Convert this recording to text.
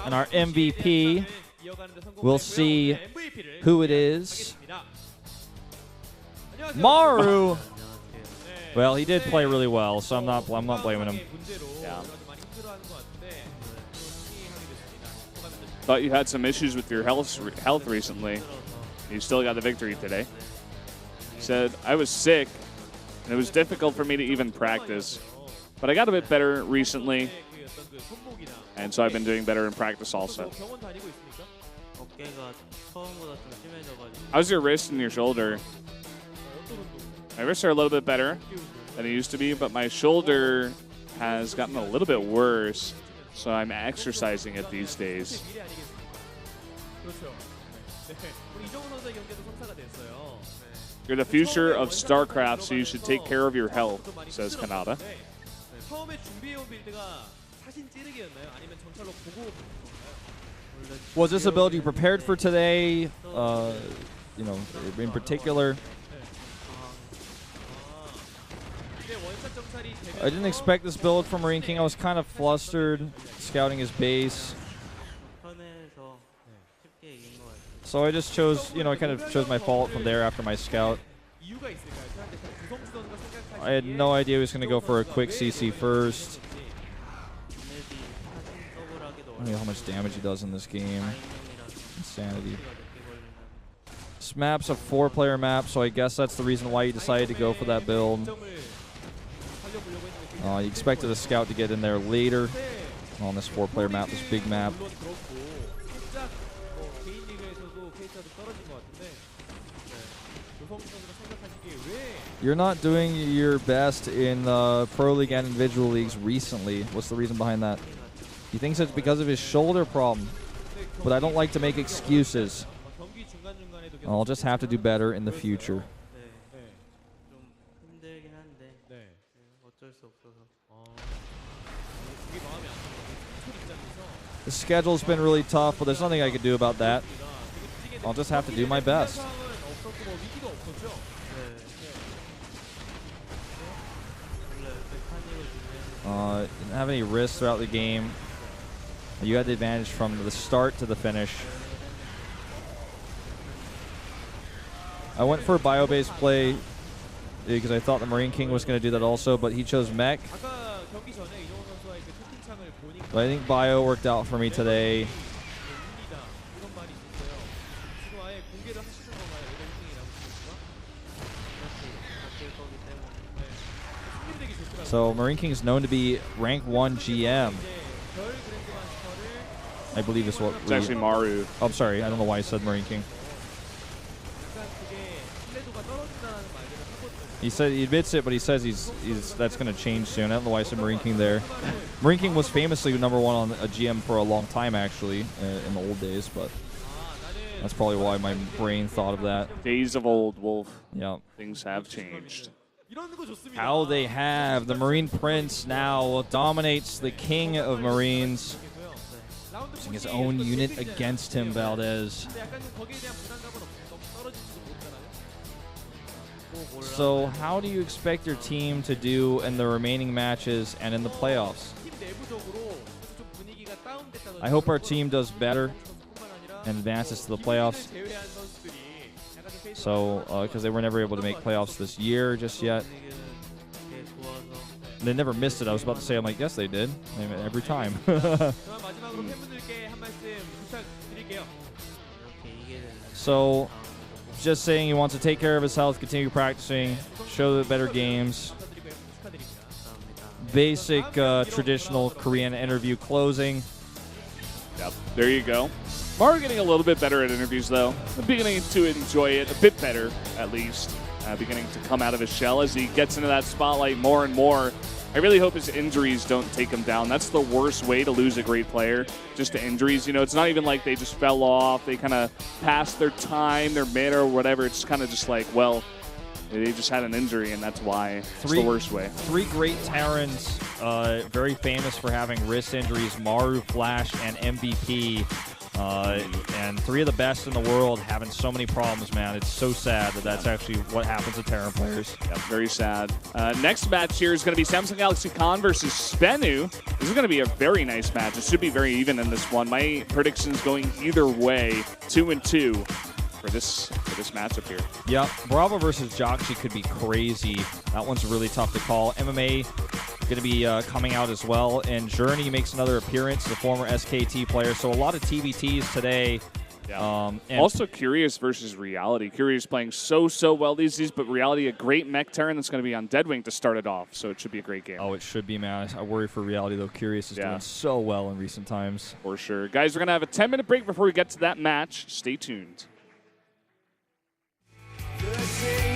And our MVP, we'll see who it is. Maru. Well, he did play really well, so I'm not blaming him. Yeah. Thought you had some issues with your health recently. You still got the victory today. Said, I was sick, and it was difficult for me to even practice. But I got a bit better recently, and so I've been doing better in practice also. How's your wrist and your shoulder? My wrists are a little bit better than it used to be, but my shoulder has gotten a little bit worse, so I'm exercising it these days. You're the future of Starcraft, so you should take care of your health, says Kanata. Was this ability prepared for today? You know, in particular? I didn't expect this build from Marine King. I was kind of flustered scouting his base. So I just chose, you know, I kind of chose my fault from there after my scout. I had no idea he was going to go for a quick CC first. I don't know how much damage he does in this game. Insanity. This map's a 4-player map, so I guess that's the reason why he decided to go for that build. You expected a scout to get in there later on this 4-player map, this big map. You're not doing your best in Pro League and individual leagues recently. What's the reason behind that? He thinks it's because of his shoulder problem, but I don't like to make excuses. I'll just have to do better in the future. The schedule's been really tough, but there's nothing I can do about that. I'll just have to do my best. Didn't have any risks throughout the game. You had the advantage from the start to the finish. I went for a bio-based play because I thought the Marine King was going to do that also, but he chose mech. But I think bio worked out for me today. So Marine King is known to be rank 1 GM. I believe is what. It's actually Maru. Oh, I'm sorry. I don't know why I said Marine King. He said he admits it, but he says that's going to change soon. I don't know why I said Marine King there. Marine King was famously #1 on a GM for a long time, actually, in the old days. But that's probably why my brain thought of that. Days of old, Wolf. Yeah. Things have changed. How they have. The Marine Prince now dominates the King of Marines. Using his own unit against him, Valdez. So how do you expect your team to do in the remaining matches and in the playoffs? I hope our team does better and advances to the playoffs. So, because they were never able to make playoffs this year just yet. They never missed it. I was about to say, I'm like, yes, they did. Every time. So, just saying he wants to take care of his health, continue practicing, show the better games. Basic, traditional Korean interview closing. Yep, there you go. Maru getting a little bit better at interviews, though. I'm beginning to enjoy it a bit better, at least. Beginning to come out of his shell as he gets into that spotlight more and more. I really hope his injuries don't take him down. That's the worst way to lose a great player, just to injuries. You know, it's not even like they just fell off. They kind of passed their time, their mid or whatever. It's kind of just like, well, they just had an injury, and that's why it's the worst way. 3 great Terrans, very famous for having wrist injuries, Maru, Flash, and MVP. And 3 of the best in the world having so many problems, man. It's so sad that that's actually what happens to Terran players. Yeah, very sad. Next match here is going to be Samsung Galaxy Khan versus Spenu. This is going to be a very nice match. It should be very even in this one. My prediction's going either way, 2-2 for this matchup here. Yeah, Bravo versus Joxy could be crazy. That one's really tough to call. MMA going to be coming out as well, and Journey makes another appearance, the former SKT player. So a lot of TBTs today. Yeah. Also, Curious versus Reality. Curious playing so well these days, but Reality, a great mech Terran that's going to be on Deadwing to start it off, so it should be a great game. Oh, it should be, man. I worry for Reality, though. Curious is doing so well in recent times. For sure. Guys, we're going to have a 10-minute break before we get to that match. Stay tuned. The